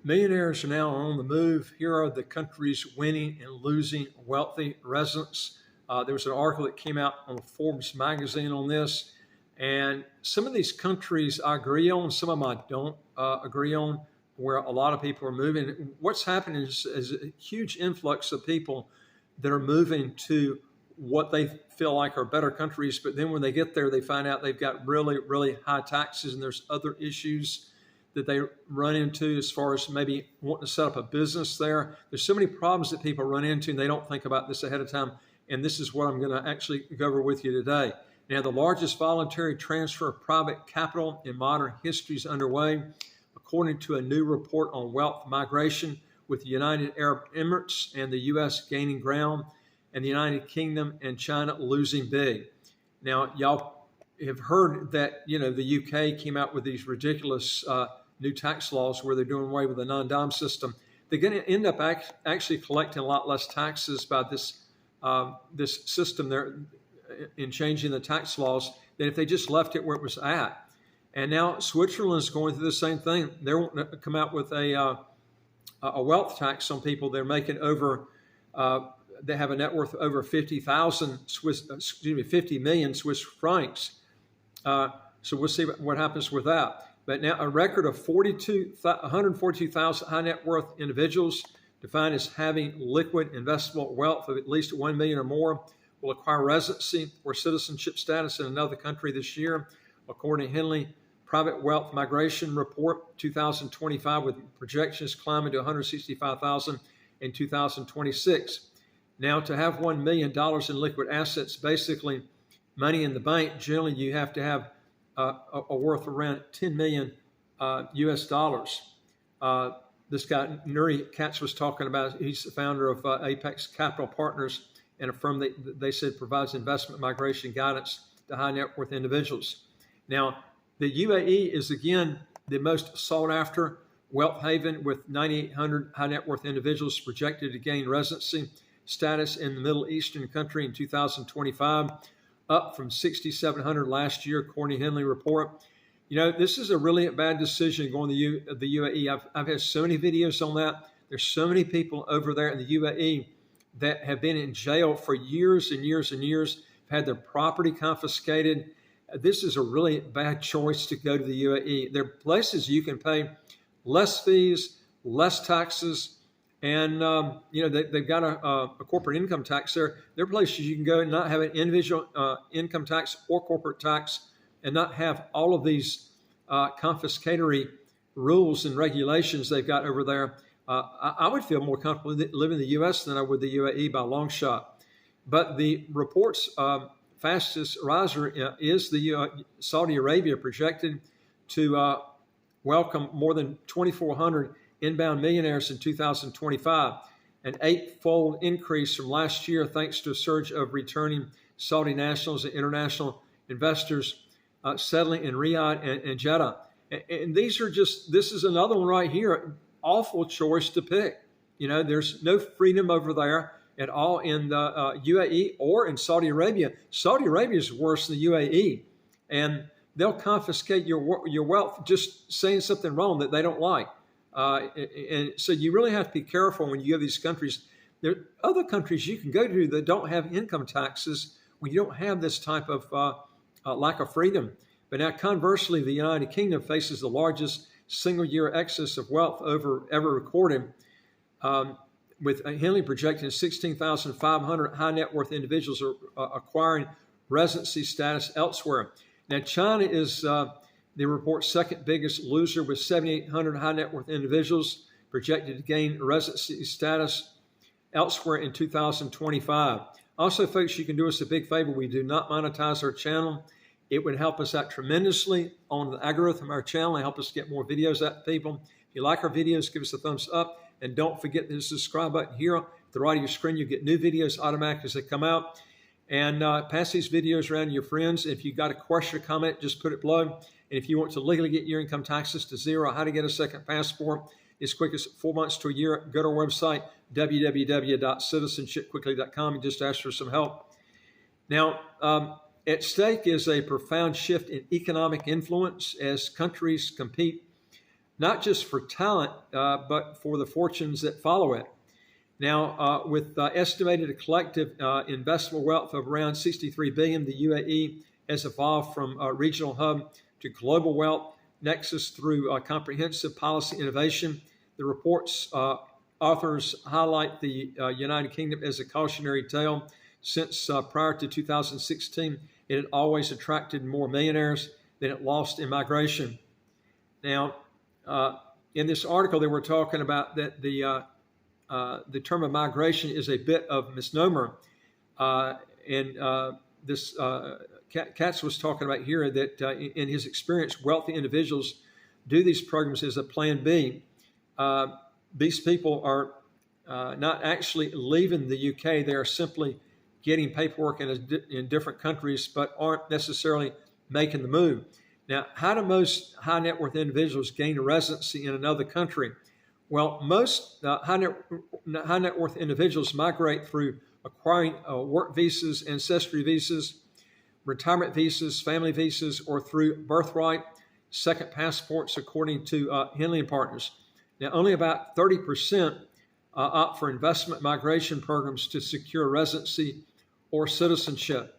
Millionaires are now on the move. Here are the countries winning and losing wealthy residents. There was an article that came out on Forbes magazine on this. And some of these countries I agree on, some of them I don't agree on, where a lot of people are moving. What's happening is a huge influx of people that are moving to what they feel like are better countries. But then when they get there, they find out they've got really, really high taxes, and there's other issues that they run into as far as maybe wanting to set up a business there. There's so many problems that people run into, and they don't think about this ahead of time. And this is what I'm going to actually go over with you today. Now, the largest voluntary transfer of private capital in modern history is underway, according to a new report on wealth migration, with the United Arab Emirates and the U.S. gaining ground, and the United Kingdom and China losing big. Now, y'all have heard that, the U.K. came out with these ridiculous new tax laws where they're doing away with the non-dom system. They're going to end up actually collecting a lot less taxes by this system there in changing the tax laws than if they just left it where it was at. And now Switzerland is going through the same thing. They're wanting to come out with a wealth tax on people. They're making over, they have a net worth over 50 million Swiss francs. So we'll see what happens with that. But now a record of 142,000 high net worth individuals, defined as having liquid investable wealth of at least 1 million or more, will acquire residency or citizenship status in another country this year, according to Henley Private Wealth Migration Report 2025, with projections climbing to 165,000 in 2026. Now, to have $1 million in liquid assets, basically money in the bank, generally you have to have a worth around 10 million US dollars. This guy, Nuri Katz, was talking about, he's the founder of Apex Capital Partners, and a firm that they said provides investment migration guidance to high net worth individuals. Now, the UAE is again the most sought after wealth haven, with 9,800 high net worth individuals projected to gain residency status in the Middle Eastern country in 2025, up from 6,700 last year, according to Henley report. This is a really bad decision going to the UAE. I've had so many videos on that. There's so many people over there in the UAE that have been in jail for years and years and years, have had their property confiscated. This is a really bad choice to go to the UAE. There are places you can pay less fees, less taxes, and they've got a corporate income tax there. There are places you can go and not have an individual income tax or corporate tax, and not have all of these confiscatory rules and regulations they've got over there. I would feel more comfortable living in the U.S. than I would the UAE by a long shot. But the report's fastest riser is the Saudi Arabia, projected to welcome more than 2,400 inbound millionaires in 2025, an 8-fold increase from last year, thanks to a surge of returning Saudi nationals and international investors settling in Riyadh and Jeddah. And this is another one right here, awful choice to pick. There's no freedom over there at all in the UAE or in Saudi Arabia. Saudi Arabia is worse than the UAE, and they'll confiscate your wealth just saying something wrong that they don't like. And so you really have to be careful when you go to these countries. There are other countries you can go to that don't have income taxes when you don't have this type of lack of freedom. But now, conversely, the United Kingdom faces the largest single-year excess of wealth ever recorded, with Henley projecting 16,500 high net worth individuals are acquiring residency status elsewhere. Now, China is the report's second biggest loser, with 7,800 high net worth individuals projected to gain residency status elsewhere in 2025. Also, folks, you can do us a big favor. We do not monetize our channel. It would help us out tremendously on the algorithm of our channel and help us get more videos out to people. If you like our videos, give us a thumbs up. And don't forget the subscribe button here at the right of your screen. You get new videos automatically as they come out. And pass these videos around to your friends. If you've got a question or comment, just put it below. And if you want to legally get your income taxes to zero, how to get a second passport as quick as 4 months to a year, go to our website, www.citizenshipquickly.com, and just ask for some help. Now, at stake is a profound shift in economic influence as countries compete not just for talent, but for the fortunes that follow it. Now, with estimated collective investable wealth of around $63 billion, the UAE has evolved from a regional hub to global wealth nexus through comprehensive policy innovation. The report's authors highlight the United Kingdom as a cautionary tale. Since prior to 2016, it had always attracted more millionaires than it lost in migration. Now, in this article, they were talking about that the term of migration is a bit of misnomer. This Katz was talking about here that in his experience, wealthy individuals do these programs as a plan B. These people are not actually leaving the UK. They are simply getting paperwork in different countries, but aren't necessarily making the move. Now, how do most high net worth individuals gain a residency in another country? Well, most high net worth individuals migrate through acquiring work visas, ancestry visas, retirement visas, family visas, or through birthright, second passports, according to Henley and Partners. Now, only about 30% opt for investment migration programs to secure residency or citizenship.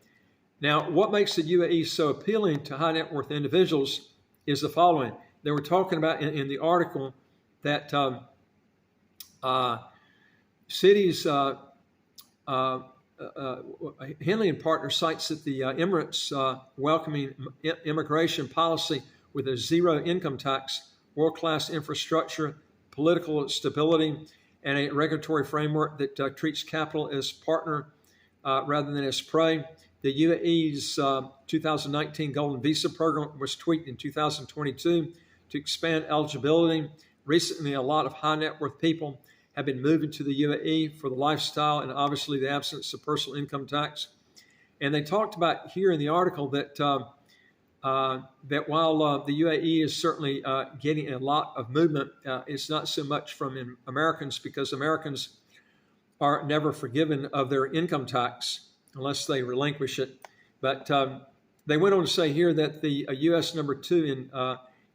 Now, what makes the UAE so appealing to high net worth individuals is the following. They were talking about in the article that cities, Henley and Partners cites that the Emirates welcoming immigration policy with a zero income tax, world-class infrastructure, political stability, and a regulatory framework that treats capital as partner rather than as prey. The UAE's 2019 Golden Visa program was tweaked in 2022 to expand eligibility. Recently, a lot of high net worth people have been moving to the UAE for the lifestyle and obviously the absence of personal income tax. And they talked about here in the article that that while the UAE is certainly getting a lot of movement, it's not so much from Americans, because Americans are never forgiven of their income tax unless they relinquish it. But they went on to say here that the U.S. number 2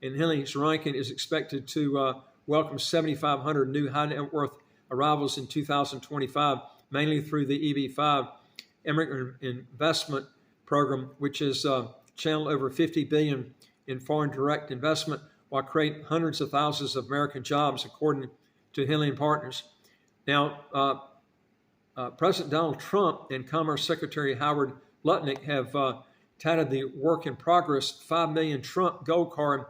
in Henley's ranking is expected to welcome 7,500 new high net worth arrivals in 2025, mainly through the EB-5 Immigrant Investment Program, which has channeled over $50 billion in foreign direct investment while creating hundreds of thousands of American jobs, according to Henley and Partners. Now, President Donald Trump and Commerce Secretary Howard Lutnick have touted the work in progress 5 million Trump Gold Card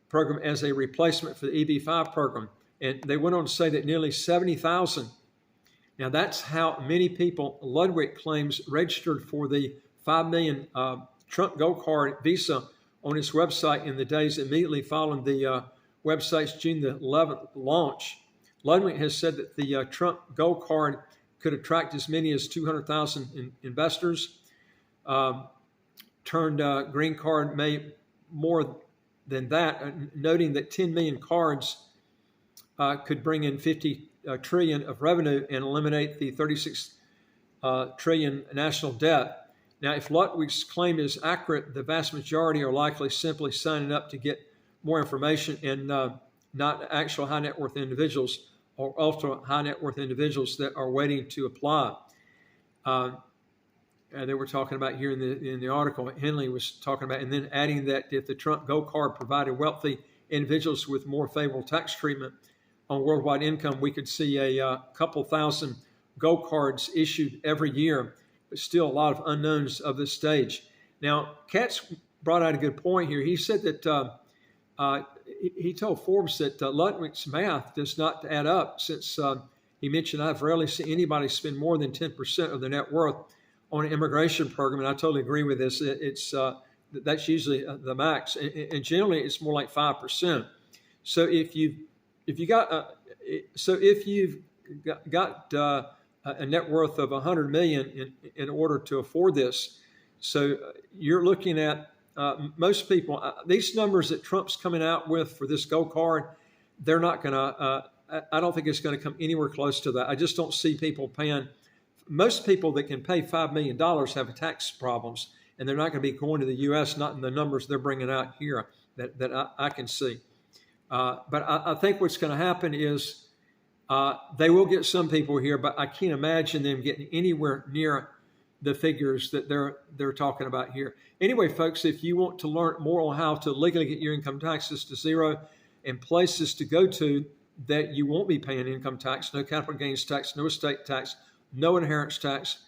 program as a replacement for the EB-5 program. And they went on to say that nearly 70,000, now that's how many people Ludwig claims registered for the 5 million Trump Gold Card visa on his website in the days immediately following the website's June the 11th launch. Ludwig has said that the Trump Gold Card could attract as many as 200,000 investors. Turned green card may more than that, noting that 10 million cards could bring in 50 trillion of revenue and eliminate the 36 trillion national debt. Now, if Ludwig's claim is accurate, the vast majority are likely simply signing up to get more information and not actual high net worth individuals or ultra high net worth individuals that are waiting to apply. They were talking about here in the article, Henley was talking about, and then adding that if the Trump Gold Card provided wealthy individuals with more favorable tax treatment on worldwide income, we could see a couple thousand gold cards issued every year, but still a lot of unknowns of this stage. Now, Katz brought out a good point here. He said that he told Forbes that Ludwig's math does not add up, since he mentioned, I've rarely seen anybody spend more than 10% of their net worth on an immigration program, and I totally agree with this. That's usually the max, and generally it's more like 5%. So if you've got a net worth of 100 million in order to afford this, so you're looking at most people. These numbers that Trump's coming out with for this gold card, they're not going to. I don't think it's going to come anywhere close to that. I just don't see people paying. Most people that can pay $5 million have tax problems, and they're not going to be going to the U.S., not in the numbers they're bringing out here that I can see. But I think what's going to happen is they will get some people here, but I can't imagine them getting anywhere near the figures that they're talking about here. Anyway, folks, if you want to learn more on how to legally get your income taxes to zero and places to go to that you won't be paying income tax, no capital gains tax, no estate tax, no inheritance tax,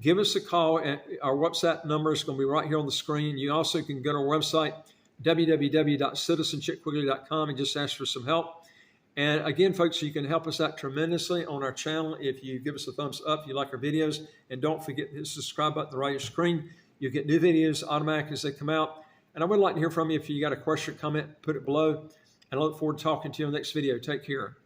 give us a call. Our WhatsApp number is going to be right here on the screen. You also can go to our website, www.citizenshipquickly.com, and just ask for some help. And again, folks, you can help us out tremendously on our channel if you give us a thumbs up, if you like our videos, and don't forget to hit the subscribe button right on your screen. You'll get new videos automatically as they come out. And I would like to hear from you. If you got a question or comment, put it below. And I look forward to talking to you in the next video. Take care.